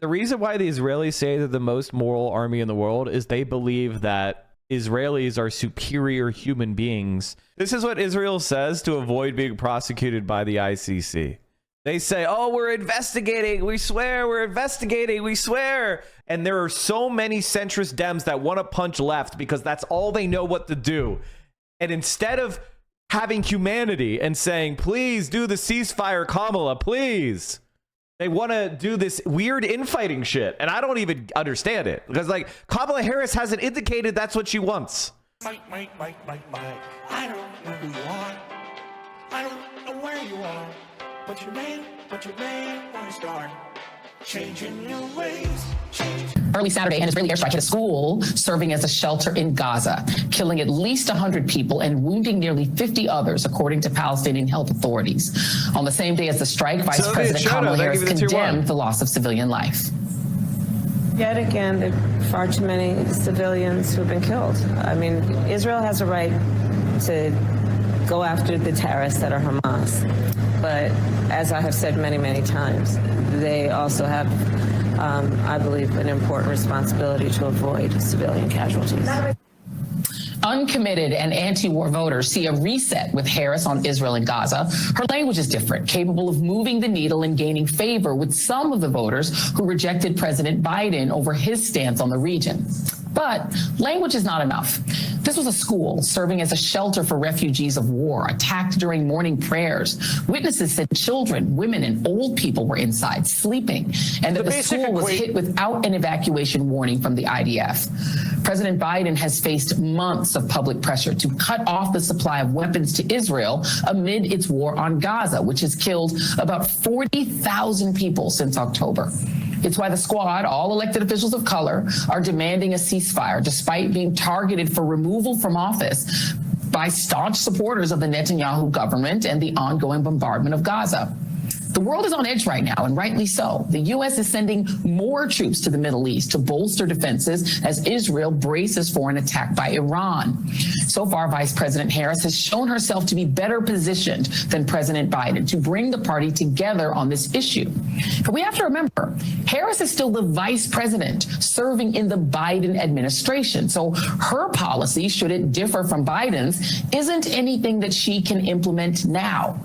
The reason why the Israelis say they're the most moral army in the world is they believe that Israelis are superior human beings. This is what Israel says to avoid being prosecuted by the ICC. They say, oh, we're investigating. We swear we're investigating. We swear. And there are so many centrist Dems that want to punch left because that's all they know what to do. And instead of having humanity and saying, please do the ceasefire, Kamala, please, they want to do this weird infighting shit. And I don't even understand it because, like, Kamala Harris hasn't indicated that's what she wants. Mike. I don't know who you are. I don't know where you are. But your name want to start changing your ways. Early Saturday, an Israeli airstrike hit a school serving as a shelter in Gaza, killing at least 100 people and wounding nearly 50 others, according to Palestinian health authorities. On the same day as the strike, Vice President Kamala Harris condemned the loss of civilian life. Yet again, there are far too many civilians who've been killed. I mean, Israel has a right to go after the terrorists that are Hamas. But as I have said many, many times, they also have, I believe, an important responsibility to avoid civilian casualties. Uncommitted and anti-war voters see a reset with Harris on Israel and Gaza. Her language is different, capable of moving the needle and gaining favor with some of the voters who rejected President Biden over his stance on the region. But language is not enough. This was a school serving as a shelter for refugees of war, attacked during morning prayers. Witnesses said children, women, and old people were inside sleeping, and that the school was hit without an evacuation warning from the IDF. President Biden has faced months of public pressure to cut off the supply of weapons to Israel amid its war on Gaza, which has killed about 40,000 people since October. It's why the squad, all elected officials of color, are demanding a ceasefire, despite being targeted for removal from office by staunch supporters of the Netanyahu government and the ongoing bombardment of Gaza. The world is on edge right now, and rightly so. The U.S. is sending more troops to the Middle East to bolster defenses as Israel braces for an attack by Iran. So far, Vice President Harris has shown herself to be better positioned than President Biden to bring the party together on this issue. But we have to remember, Harris is still the vice president serving in the Biden administration. So her policy, should it differ from Biden's, isn't anything that she can implement now.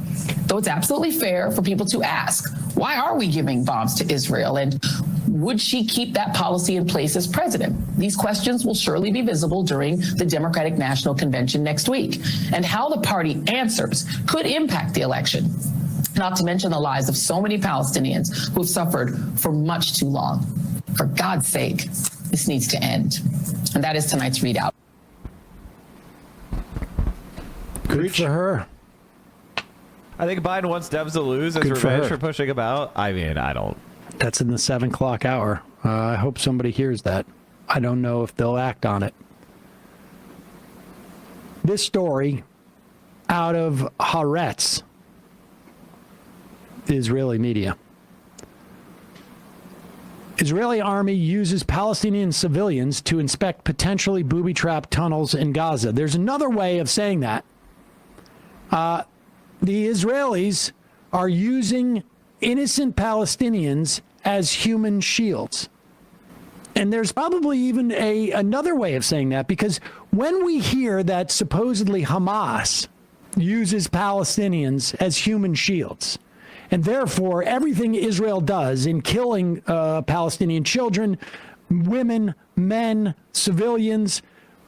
Though it's absolutely fair for people to ask, why are we giving bombs to Israel? And would she keep that policy in place as president? These questions will surely be visible during the Democratic National Convention next week. And how the party answers could impact the election, not to mention the lives of so many Palestinians who have suffered for much too long. For God's sake, this needs to end. And that is tonight's readout. Good for her. I think Biden wants Devs to lose as revenge for pushing him out. I mean, I don't. That's in the 7 o'clock hour. I hope somebody hears that. I don't know if they'll act on it. This story out of Haaretz, the Israeli media. Israeli army uses Palestinian civilians to inspect potentially booby-trapped tunnels in Gaza. There's another way of saying that. The Israelis are using innocent Palestinians as human shields. And there's probably even another way of saying that, because when we hear that supposedly Hamas uses Palestinians as human shields, and therefore everything Israel does in killing Palestinian children, women, men, civilians,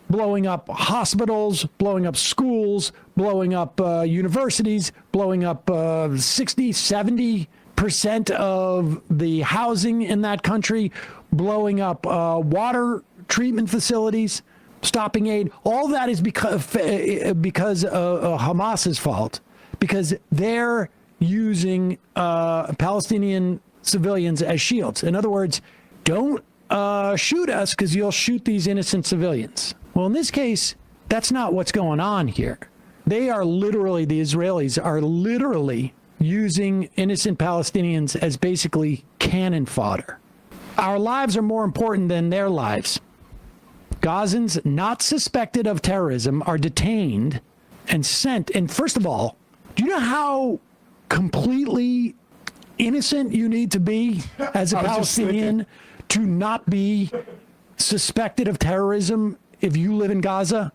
blowing up hospitals, blowing up schools, blowing up universities, blowing up 60-70% of the housing in that country, blowing up water treatment facilities, stopping aid. All that is because of Hamas's fault, because they're using Palestinian civilians as shields. In other words, don't shoot us because you'll shoot these innocent civilians. Well, in this case, that's not what's going on here. They are literally, the Israelis are literally using innocent Palestinians as basically cannon fodder. Our lives are more important than their lives. Gazans not suspected of terrorism are detained and sent. And first of all, do you know how completely innocent you need to be as a Palestinian to not be suspected of terrorism if you live in Gaza?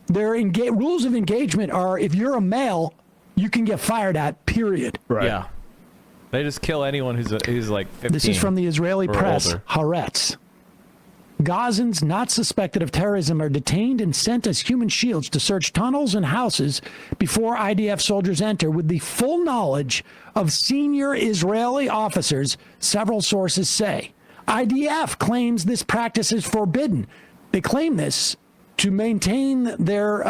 Their rules of engagement are if you're a male, you can get fired at, period. Right. Yeah. They just kill anyone who's like 15. This is from the Israeli press, older. Haaretz. Gazans not suspected of terrorism are detained and sent as human shields to search tunnels and houses before IDF soldiers enter with the full knowledge of senior Israeli officers, several sources say. IDF claims this practice is forbidden. They claim this to maintain their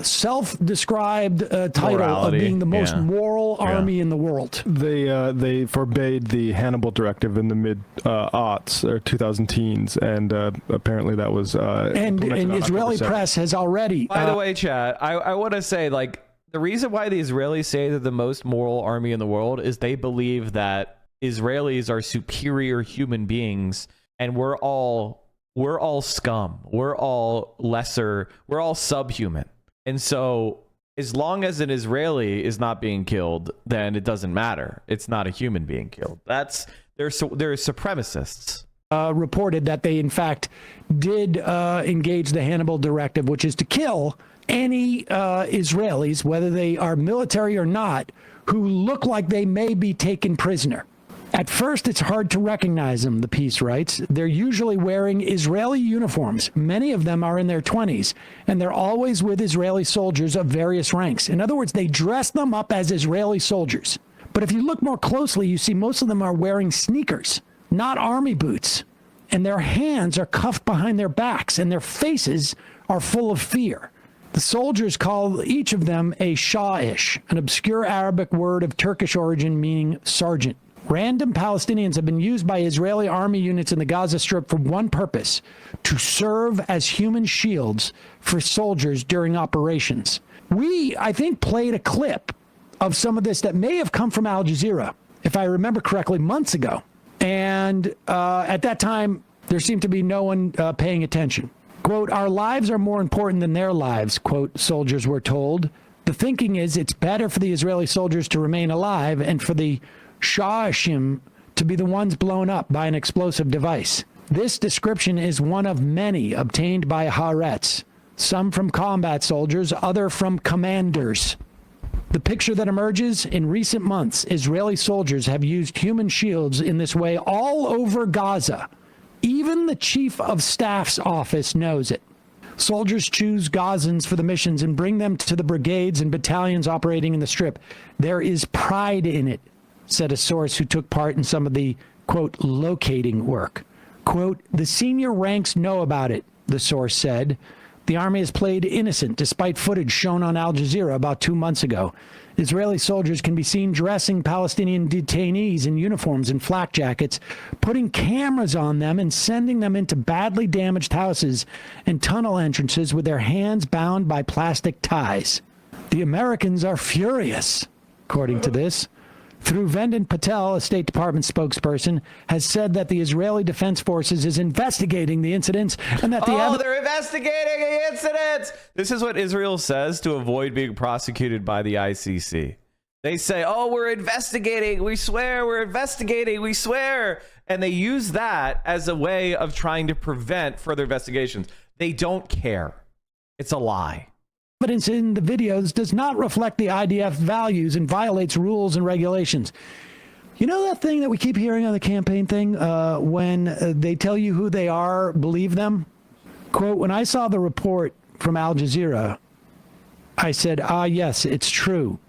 self-described title Morality. of being the most moral army in the world. They forbade the Hannibal Directive in the mid-aughts or 2010s, and apparently that was and Israeli press has already. By the way, Chad, I want to say, like, the reason why the Israelis say they're the most moral army in the world is they believe that Israelis are superior human beings, and we're all scum. We're all lesser. We're all subhuman. And so as long as an Israeli is not being killed, then it doesn't matter. It's not a human being killed. They're supremacists. Reported that they, in fact, did engage the Hannibal Directive, which is to kill any Israelis, whether they are military or not, who look like they may be taken prisoner. At first, it's hard to recognize them, the piece writes. They're usually wearing Israeli uniforms. Many of them are in their 20s, and they're always with Israeli soldiers of various ranks. In other words, they dress them up as Israeli soldiers. But if you look more closely, you see most of them are wearing sneakers, not army boots. And their hands are cuffed behind their backs, and their faces are full of fear. The soldiers call each of them a sha'ish, an obscure Arabic word of Turkish origin meaning sergeant. Random Palestinians have been used by Israeli army units in the Gaza Strip for one purpose: to serve as human shields for soldiers during operations. We, I think, played a clip of some of this that may have come from Al Jazeera, if I remember correctly, months ago. And at that time, there seemed to be no one paying attention. Quote, "Our lives are more important than their lives," quote, soldiers were told. The thinking is it's better for the Israeli soldiers to remain alive and for the Sha'ashim to be the ones blown up by an explosive device. This description is one of many obtained by Haaretz, some from combat soldiers, other from commanders. The picture that emerges: in recent months, Israeli soldiers have used human shields in this way all over Gaza. Even the chief of staff's office knows it. Soldiers choose Gazans for the missions and bring them to the brigades and battalions operating in the Strip. There is pride in it, said a source who took part in some of the, quote, locating work. Quote, "The senior ranks know about it," the source said. The army has played innocent, despite footage shown on Al Jazeera about 2 months ago. Israeli soldiers can be seen dressing Palestinian detainees in uniforms and flak jackets, putting cameras on them and sending them into badly damaged houses and tunnel entrances with their hands bound by plastic ties. The Americans are furious, according to this. Through Vendon Patel, a State Department spokesperson, has said that the Israeli Defense Forces is investigating the incidents and that they're investigating the incidents. This is what Israel says to avoid being prosecuted by the ICC. They say, "Oh, we're investigating. We swear we're investigating. We swear." And they use that as a way of trying to prevent further investigations. They don't care. It's a lie. Evidence in the videos does not reflect the IDF values and violates rules and regulations. You know that thing that we keep hearing on the campaign thing, when they tell you who they are, believe them? Quote, "When I saw the report from Al Jazeera, I said, yes, it's true."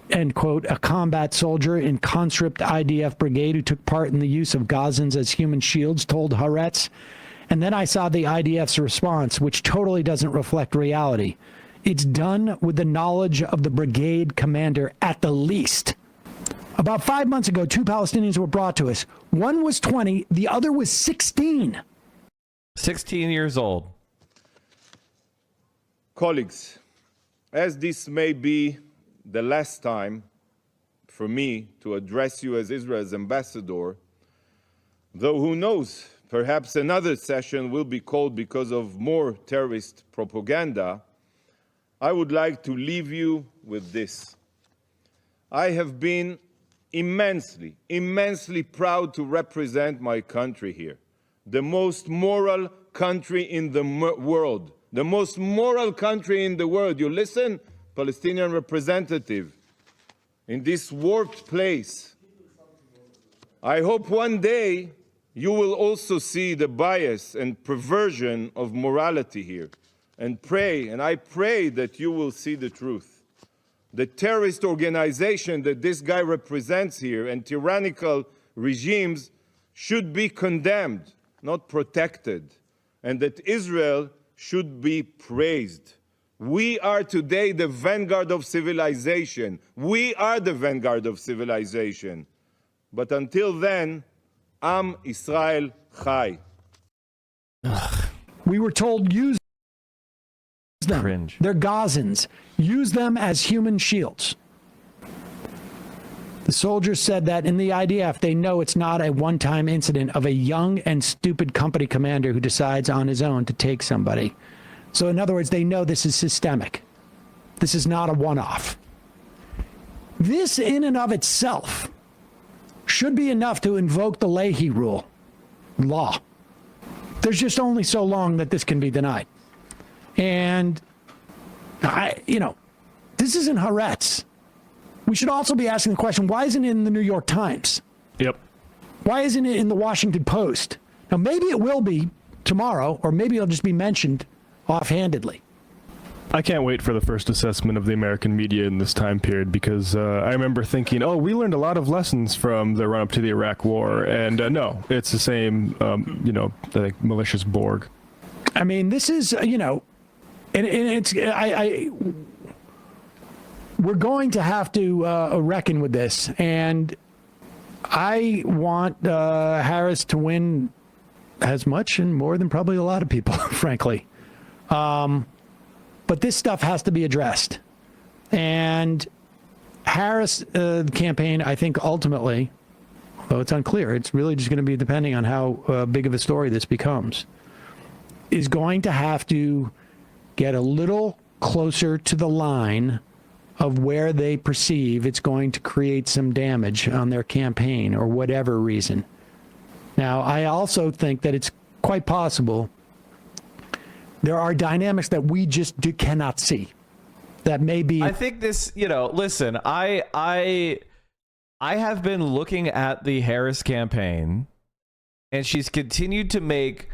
End quote. A combat soldier in conscript IDF brigade who took part in the use of Gazans as human shields told Haaretz. And then I saw the IDF's response, which totally doesn't reflect reality. It's done with the knowledge of the brigade commander at the least. About 5 months ago, 2 Palestinians were brought to us. One was 20, the other was 16. 16 years old. Colleagues, as this may be the last time for me to address you as Israel's ambassador, though who knows, perhaps another session will be called because of more terrorist propaganda, I would like to leave you with this. I have been immensely, immensely proud to represent my country here. The most moral country in the world. The most moral country in the world. You listen, Palestinian representative, in this warped place. I hope one day you will also see the bias and perversion of morality here. And I pray that you will see the truth. The terrorist organization that this guy represents here and tyrannical regimes should be condemned, not protected, and that Israel should be praised. We are today the vanguard of civilization. We are the vanguard of civilization. But until then, Am Israel Chai. We were told use them. Cringe. They're Gazans. Use them as human shields. The soldiers said that in the IDF, they know it's not a one-time incident of a young and stupid company commander who decides on his own to take somebody. So in other words, they know this is systemic. This is not a one-off. This in and of itself should be enough to invoke the Leahy rule, law. There's just only so long that this can be denied. And, this isn't Haaretz. We should also be asking the question, why isn't it in the New York Times? Yep. Why isn't it in the Washington Post? Now, maybe it will be tomorrow, or maybe it'll just be mentioned offhandedly. I can't wait for the first assessment of the American media in this time period, because I remember thinking, we learned a lot of lessons from the run-up to the Iraq War, and no, it's the same, the malicious Borg. I mean, this is, and it's, we're going to have to reckon with this, and I want Harris to win as much and more than probably a lot of people, frankly. But this stuff has to be addressed. And Harris campaign, I think ultimately, although it's unclear, it's really just going to be depending on how big of a story this becomes, is going to have to get a little closer to the line of where they perceive it's going to create some damage on their campaign or whatever reason. Now, I also think that it's quite possible there are dynamics that we just cannot see. That may be. I think this, listen, I have been looking at the Harris campaign, and she's continued to make,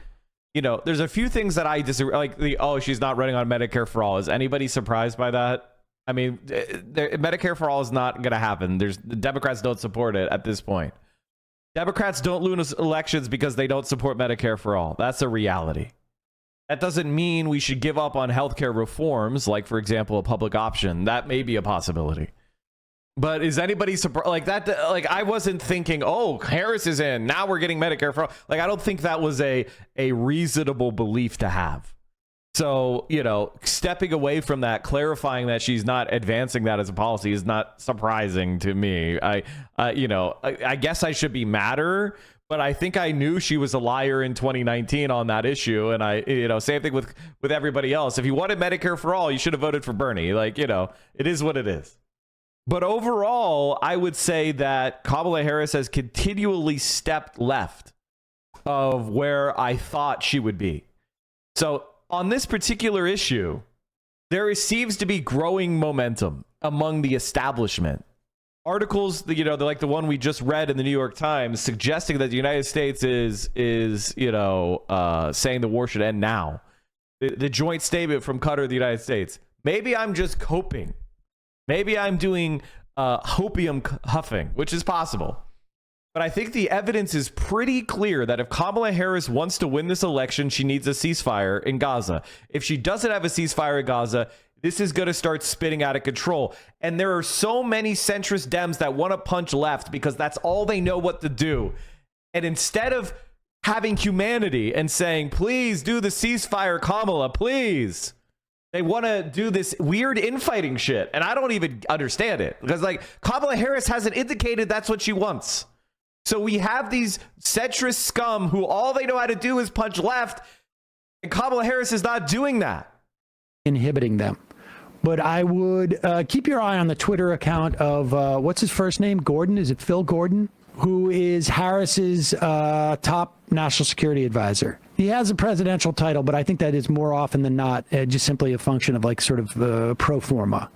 there's a few things that I disagree, like she's not running on Medicare for all. Is anybody surprised by that? I mean, Medicare for all is not going to happen. The Democrats don't support it at this point. Democrats don't lose elections because they don't support Medicare for all. That's a reality. That doesn't mean we should give up on healthcare reforms, like, for example, a public option. That may be a possibility. But is anybody surprised? Like that? Like, I wasn't thinking, Harris is in. Now we're getting Medicare for all. Like, I don't think that was a reasonable belief to have. So, stepping away from that, clarifying that she's not advancing that as a policy is not surprising to me. I guess I should be madder. But I think I knew she was a liar in 2019 on that issue. And same thing with everybody else. If you wanted Medicare for all, you should have voted for Bernie. It is what it is. But overall, I would say that Kamala Harris has continually stepped left of where I thought she would be. So on this particular issue, there seems to be growing momentum among the establishment. Articles, like the one we just read in the New York Times, suggesting that the United States is saying the war should end now. The joint statement from Qatar, the United States. Maybe I'm just coping. Maybe I'm doing hopium huffing, which is possible. But I think the evidence is pretty clear that if Kamala Harris wants to win this election, she needs a ceasefire in Gaza. If she doesn't have a ceasefire in Gaza, this is going to start spinning out of control. And there are so many centrist Dems that want to punch left because that's all they know what to do. And instead of having humanity and saying, please do the ceasefire, Kamala, please, they want to do this weird infighting shit. And I don't even understand it because, Kamala Harris hasn't indicated that's what she wants. So we have these centrist scum who all they know how to do is punch left. And Kamala Harris is not doing that. Inhibiting them. But I would keep your eye on the Twitter account of, what's his first name? Gordon? Is it Phil Gordon? Who is Harris's top national security advisor. He has a presidential title, but I think that is more often than not just simply a function of like sort of pro forma.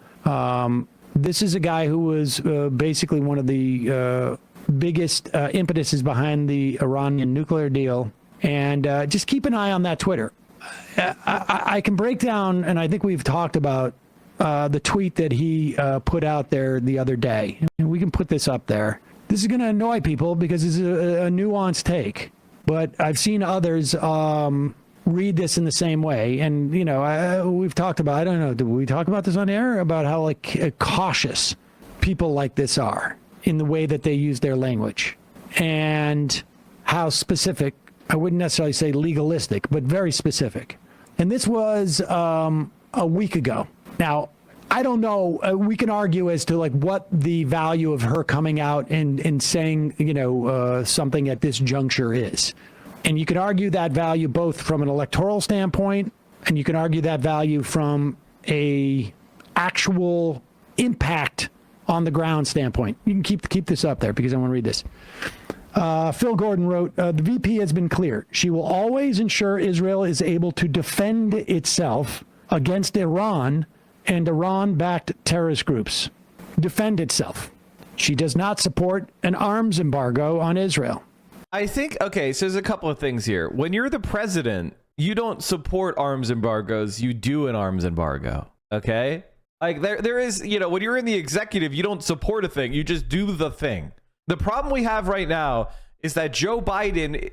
This is a guy who was basically one of the biggest impetuses behind the Iranian nuclear deal. And just keep an eye on that Twitter. I can break down, and I think we've talked about the tweet that he put out there the other day. And we can put this up there. This is going to annoy people because it's a nuanced take. But I've seen others read this in the same way. And, you know, we've talked about, I don't know, did we talk about this on air? About how, like, cautious people like this are in the way that they use their language. And how specific, I wouldn't necessarily say legalistic, but very specific. And this was a week ago. Now, I don't know. We can argue as to like what the value of her coming out and saying, you know, something at this juncture is. And you can argue that value both from an electoral standpoint, and you can argue that value from a actual impact on the ground standpoint. You can keep this up there because I want to read this. Phil Gordon wrote, the VP has been clear. She will always ensure Israel is able to defend itself against Iran and Iran-backed terrorist groups. Defend itself. She does not support an arms embargo on Israel. I think, okay, so there's a couple of things here. When you're the president, you don't support arms embargoes, you do an arms embargo, okay? Like, there is, you know, when you're in the executive, you don't support a thing, you just do the thing. The problem we have right now is that Joe Biden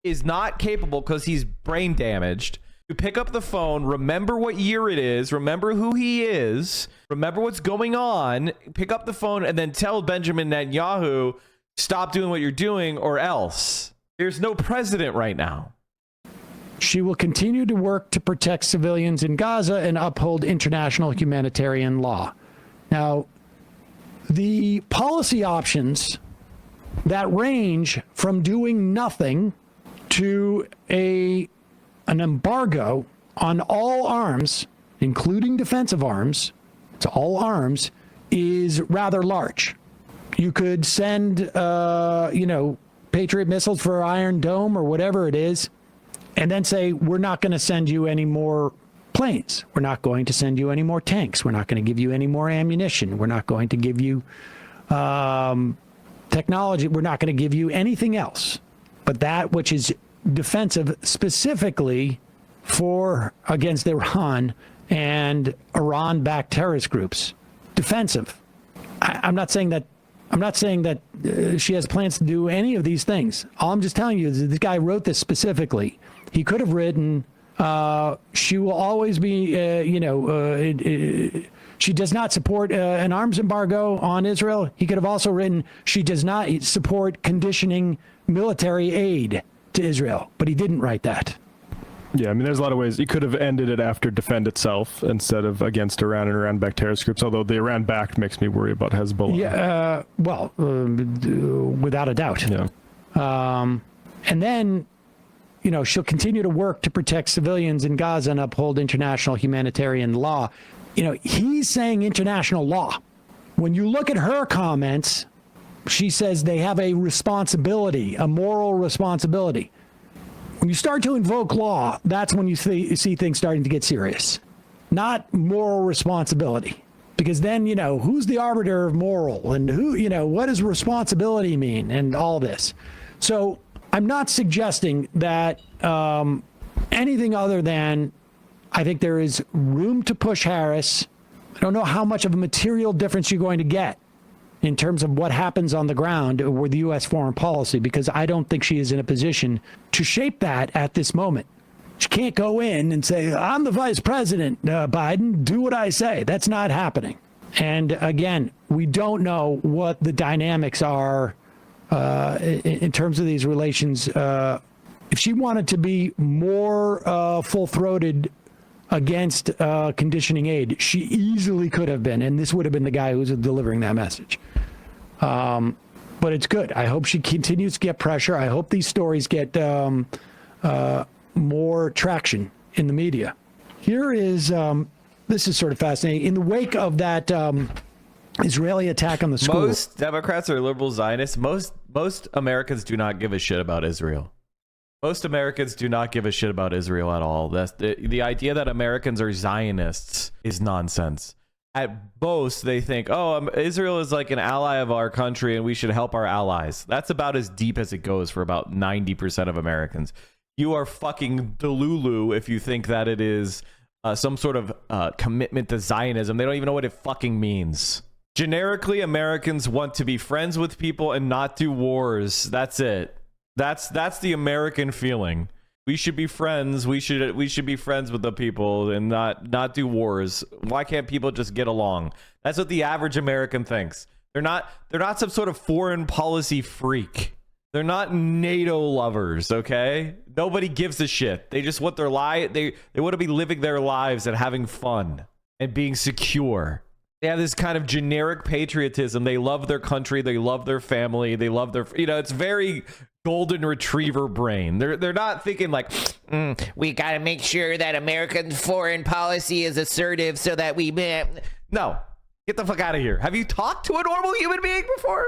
is not capable, because he's brain damaged, to pick up the phone, remember what year it is, remember who he is, remember what's going on, pick up the phone, and then tell Benjamin Netanyahu, stop doing what you're doing or else. There's no president right now. She will continue to work to protect civilians in Gaza and uphold international humanitarian law. Now, the policy options that range from doing nothing to an embargo on all arms, including defensive arms, to all arms, is rather large. You could send, you know, Patriot missiles for Iron Dome or whatever it is, and then say, we're not going to send you any more planes. We're not going to send you any more tanks. We're not going to give you any more ammunition. We're not going to give you technology. We're not going to give you anything else but that which is defensive specifically against Iran and Iran-backed terrorist groups. Defensive. I'm not saying that she has plans to do any of these things. All I'm just telling you is that this guy wrote this specifically. He could have written, she will always be, she does not support an arms embargo on Israel. He could have also written, she does not support conditioning military aid to Israel, but he didn't write that. Yeah, I mean, there's a lot of ways. He could have ended it after defend itself instead of against Iran and Iran-backed terrorist groups, although the Iran-backed makes me worry about Hezbollah. Yeah, without a doubt. Yeah. And then, you know, she'll continue to work to protect civilians in Gaza and uphold international humanitarian law. You know, he's saying international law. When you look at her comments, she says they have a responsibility, a moral responsibility. When you start to invoke law, that's when you see things starting to get serious. Not moral responsibility. Because then, you know, who's the arbiter of moral? And who, you know, what does responsibility mean? And all this. So I'm not suggesting that anything other than I think there is room to push Harris. I don't know how much of a material difference you're going to get in terms of what happens on the ground with the U.S. foreign policy, because I don't think she is in a position to shape that at this moment. She can't go in and say, I'm the vice president, Biden, do what I say. That's not happening. And again, we don't know what the dynamics are in terms of these relations. If she wanted to be more full-throated against conditioning aid, she easily could have been, and this would have been the guy who was delivering that message. But it's good. I hope she continues to get pressure. I hope these stories get more traction in the media. Here is This is sort of fascinating. In the wake of that Israeli attack on the school. Most Democrats are liberal Zionists. Most Americans do not give a shit about Israel. Most Americans do not give a shit about Israel at all. That's the idea that Americans are Zionists is nonsense. At most, they think, oh, Israel is like an ally of our country and we should help our allies. That's about as deep as it goes for about 90% of Americans. You are fucking delulu if you think that it is some sort of commitment to Zionism. They don't even know what it fucking means. Generically, Americans want to be friends with people and not do wars. That's it. That's the American feeling. We should be friends. We should be friends with the people and not do wars. Why can't people just get along? That's what the average American thinks. They're not some sort of foreign policy freak. They're not NATO lovers, okay? Nobody gives a shit. They just want their they want to be living their lives and having fun and being secure. They have this kind of generic patriotism. They love their country. They love their family. They love their, it's very golden retriever brain. They're not thinking like, we got to make sure that American foreign policy is assertive so that we... No, get the fuck out of here. Have you talked to a normal human being before?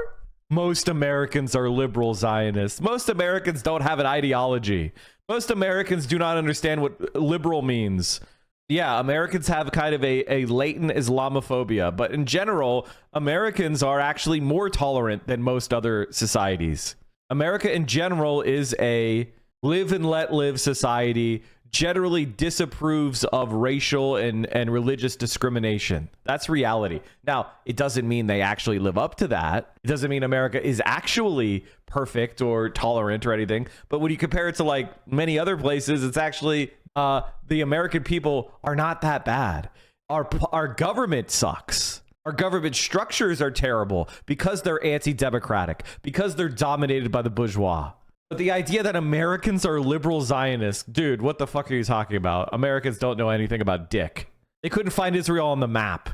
Most Americans are liberal Zionists. Most Americans don't have an ideology. Most Americans do not understand what liberal means. Yeah, Americans have kind of a latent Islamophobia, but in general, Americans are actually more tolerant than most other societies. America in general is a live and let live society, generally disapproves of racial and religious discrimination. That's reality. Now, it doesn't mean they actually live up to that. It doesn't mean America is actually perfect or tolerant or anything. But when you compare it to like many other places, it's actually the American people are not that bad. Our government sucks. Our government structures are terrible because they're anti-democratic, because they're dominated by the bourgeois. But the idea that Americans are liberal Zionists, dude, what the fuck are you talking about? Americans don't know anything about dick. They couldn't find Israel on the map.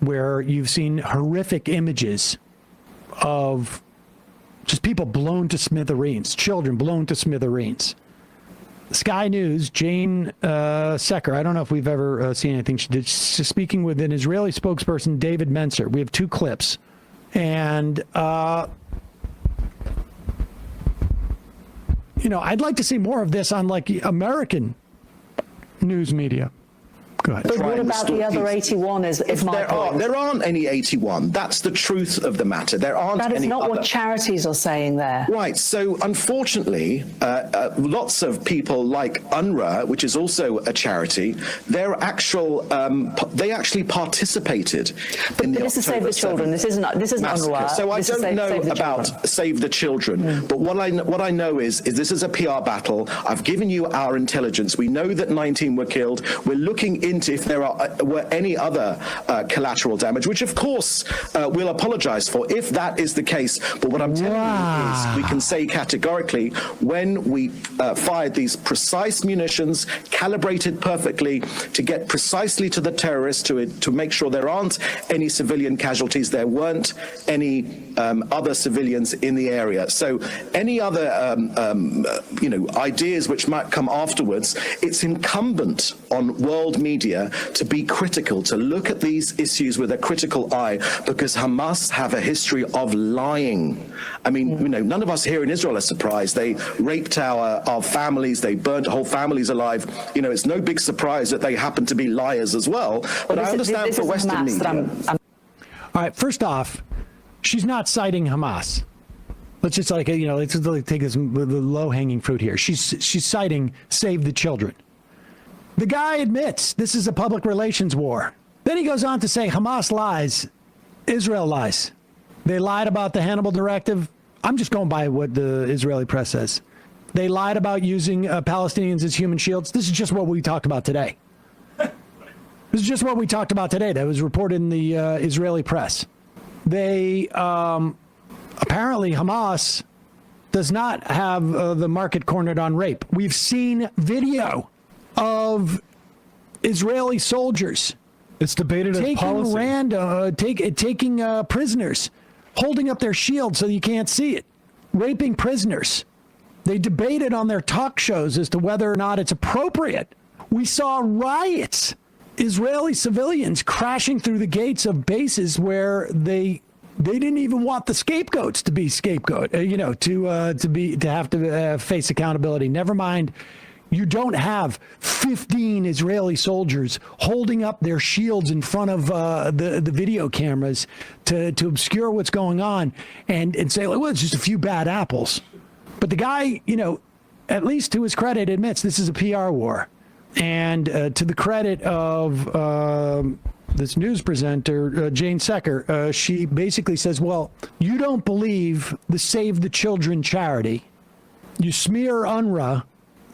Where you've seen horrific images of just people blown to smithereens, children blown to smithereens. Sky News, Jane Secker, I don't know if we've ever seen anything. She did, speaking with an Israeli spokesperson, David Menser. We have two clips. And, I'd like to see more of this on like American news media. Go ahead. But what about the other 81 is my point. There aren't any 81. That's the truth of the matter. There aren't any. That is not what charities are saying there. Right. So unfortunately, lots of people like UNRWA, which is also a charity, they actually participated in the this is Save the Children. This isn't UNRWA. So I don't know about Save the Children, but what I know is this is a PR battle. I've given you our intelligence. We know that 19 were killed. We're looking into if there were any other collateral damage, which of course we'll apologize for if that is the case. But what I'm telling you is we can say categorically when we fired these precise munitions, calibrated perfectly to get precisely to the terrorists, to make sure there aren't any civilian casualties, there weren't any other civilians in the area. So any other ideas which might come afterwards, it's incumbent on world media to be critical, to look at these issues with a critical eye, because Hamas have a history of lying. I mean, none of us here in Israel are surprised. They raped our families, they burnt whole families alive. It's no big surprise that they happen to be liars as well. But I understand for Western media. All right, first off, she's not citing Hamas. Let's just take this the low-hanging fruit here. She's citing Save the Children. The guy admits this is a public relations war. Then he goes on to say Hamas lies, Israel lies. They lied about the Hannibal Directive. I'm just going by what the Israeli press says. They lied about using Palestinians as human shields. This is just what we talked about today. This is just what we talked about today. That was reported in the Israeli press. They apparently Hamas does not have the market cornered on rape. We've seen video of Israeli soldiers. It's debated as policy. Taking prisoners, holding up their shield so you can't see it, raping prisoners. They debated on their talk shows as to whether or not it's appropriate. We saw riots Israeli civilians crashing through the gates of bases where they didn't even want the scapegoats to be to have to face accountability. Never mind, you don't have 15 Israeli soldiers holding up their shields in front of the video cameras to obscure what's going on and say, well, it's just a few bad apples. But the guy, at least to his credit, admits this is a PR war. And to the credit of this news presenter, Jane Secker, she basically says, well, you don't believe the Save the Children charity. You smear UNRWA,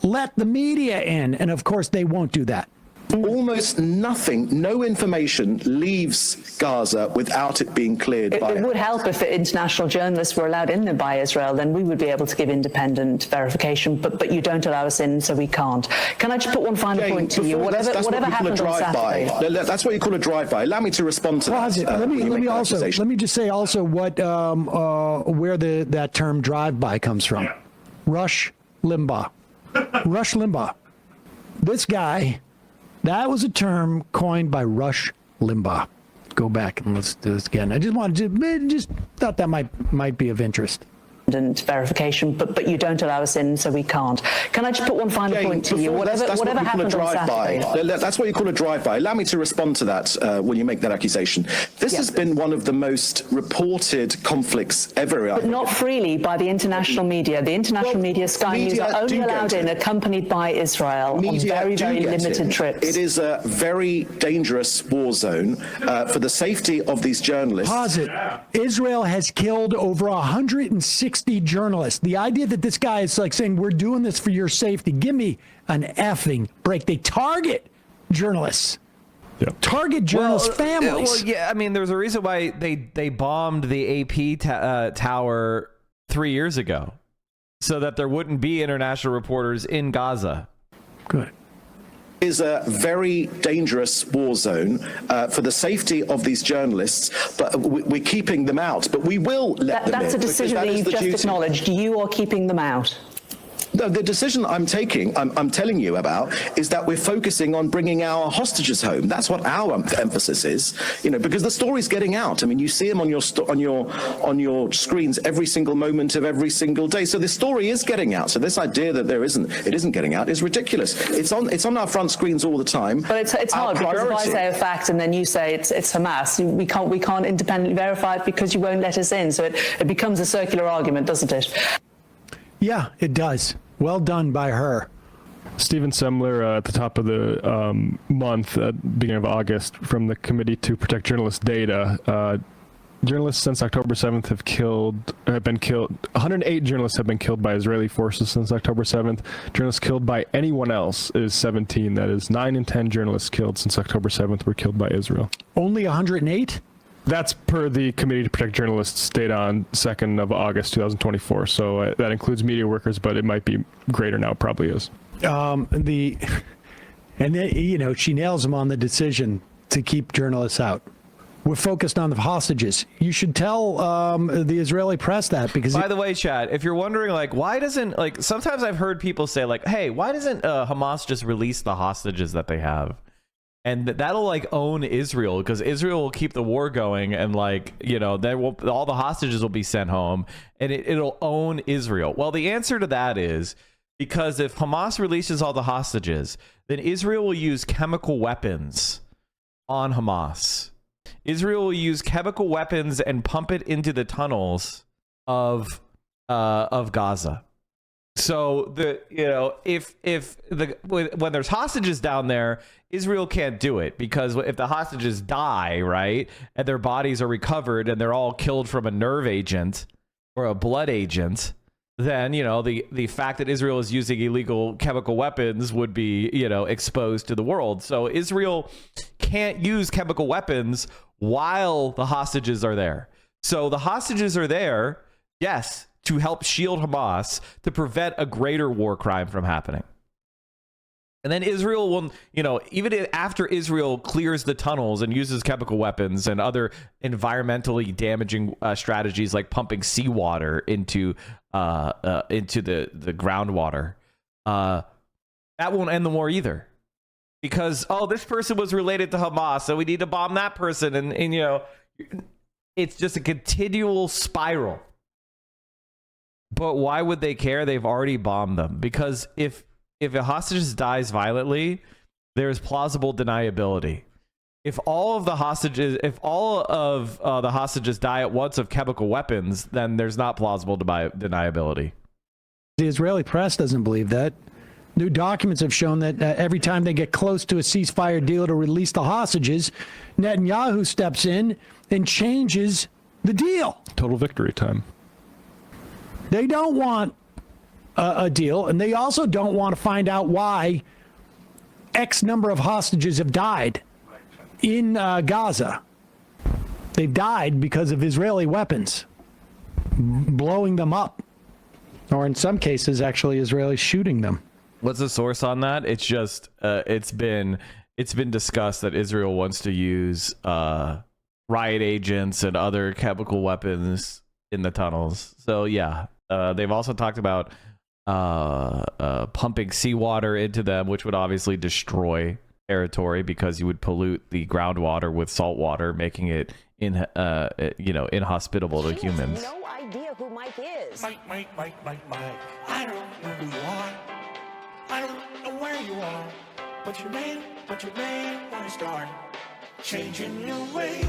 let the media in. And of course, they won't do that. Almost nothing, no information leaves Gaza without it being cleared by... It would help if international journalists were allowed in there by Israel, then we would be able to give independent verification, but you don't allow us in, so we can't. Can I just put one final point to you? Whatever happened on Saturday... That's what you call a drive-by. Allow me to respond to that. Let me just say also what where that term drive-by comes from. Rush Limbaugh. Rush Limbaugh. This guy... That was a term coined by Rush Limbaugh. Go back and let's do this again. I just wanted to, just thought that might be of interest. Verification, but you don't allow us in, so we can't. Can I just put one final point to you? Whatever happened on Saturday... That's what you call a drive-by. Allow me to respond to that when you make that accusation. This has been one of the most reported conflicts ever. But not freely by the international media. The international media, Sky News, are only allowed in, accompanied by Israel on very, very limited trips. It is a very dangerous war zone for the safety of these journalists. Pause it. Israel has killed over 160 journalists. The idea that this guy is like saying, we're doing this for your safety. Give me an effing break. They target journalists. Yep. Target journalists' families. Well, yeah, I mean, there's a reason why they bombed the AP tower 3 years ago, so that there wouldn't be international reporters in Gaza. Good. Is a very dangerous war zone for the safety of these journalists, but we're keeping them out. But we will let them in. That's a decision that you've just acknowledged. You are keeping them out. No, the decision I'm taking, I'm telling you about, is that we're focusing on bringing our hostages home. That's what our emphasis is, because the story's getting out. I mean, you see them on your screens every single moment of every single day. So the story is getting out. So this idea that it isn't getting out is ridiculous. It's on our front screens all the time. But it's hard because if I say a fact and then you say it's Hamas, we can't independently verify it because you won't let us in. So it becomes a circular argument, doesn't it? Yeah, it does. Well done by her. Stephen Semler at the top of the month, at beginning of August, from the Committee to Protect Journalist Data. Journalists since October 7th have been killed. 108 journalists have been killed by Israeli forces since October 7th. Journalists killed by anyone else is 17. That is 9 in 10 journalists killed since October 7th were killed by Israel. Only 108? That's per the Committee to Protect Journalists data on 2nd of August, 2024. So that includes media workers, but it might be greater now. Probably is. And then, she nails them on the decision to keep journalists out. We're focused on the hostages. You should tell the Israeli press that, because... By the way, Chad, if you're wondering, why doesn't... sometimes I've heard people say, hey, why doesn't Hamas just release the hostages that they have? And that'll own Israel, because Israel will keep the war going, and all the hostages will be sent home, and it'll own Israel. Well, the answer to that is because if Hamas releases all the hostages, then Israel will use chemical weapons on Hamas. Israel will use chemical weapons and pump it into the tunnels of Gaza. So when there's hostages down there, Israel can't do it, because if the hostages die, right, and their bodies are recovered and they're all killed from a nerve agent or a blood agent, then the fact that Israel is using illegal chemical weapons would be exposed to the world. So Israel can't use chemical weapons while the hostages are there. So the hostages are there, yes, to help shield Hamas, to prevent a greater war crime from happening. And then Israel will, even after Israel clears the tunnels and uses chemical weapons and other environmentally damaging strategies like pumping seawater into the groundwater, that won't end the war either. because, oh, this person was related to Hamas, so we need to bomb that person. And you know, it's just a continual spiral. But why would they care? They've already bombed them. Because if a hostage dies violently, there's plausible deniability. If all of the hostages die at once of chemical weapons, then there's not plausible deniability. The Israeli press doesn't believe that. New documents have shown that every time they get close to a ceasefire deal to release the hostages, Netanyahu steps in and changes the deal. Total victory time. They don't want a deal, and they also don't want to find out why X number of hostages have died in Gaza. They've died because of Israeli weapons blowing them up, or in some cases, actually, Israelis shooting them. What's the source on that? It's just it's been discussed that Israel wants to use riot agents and other chemical weapons in the tunnels. So yeah, they've also talked about pumping seawater into them, which would obviously destroy territory because you would pollute the groundwater with salt water, making it inhospitable to humans. No idea who Mike is. Mike. I don't know who you are. I don't know where you are. But your name, wanna start changing your ways.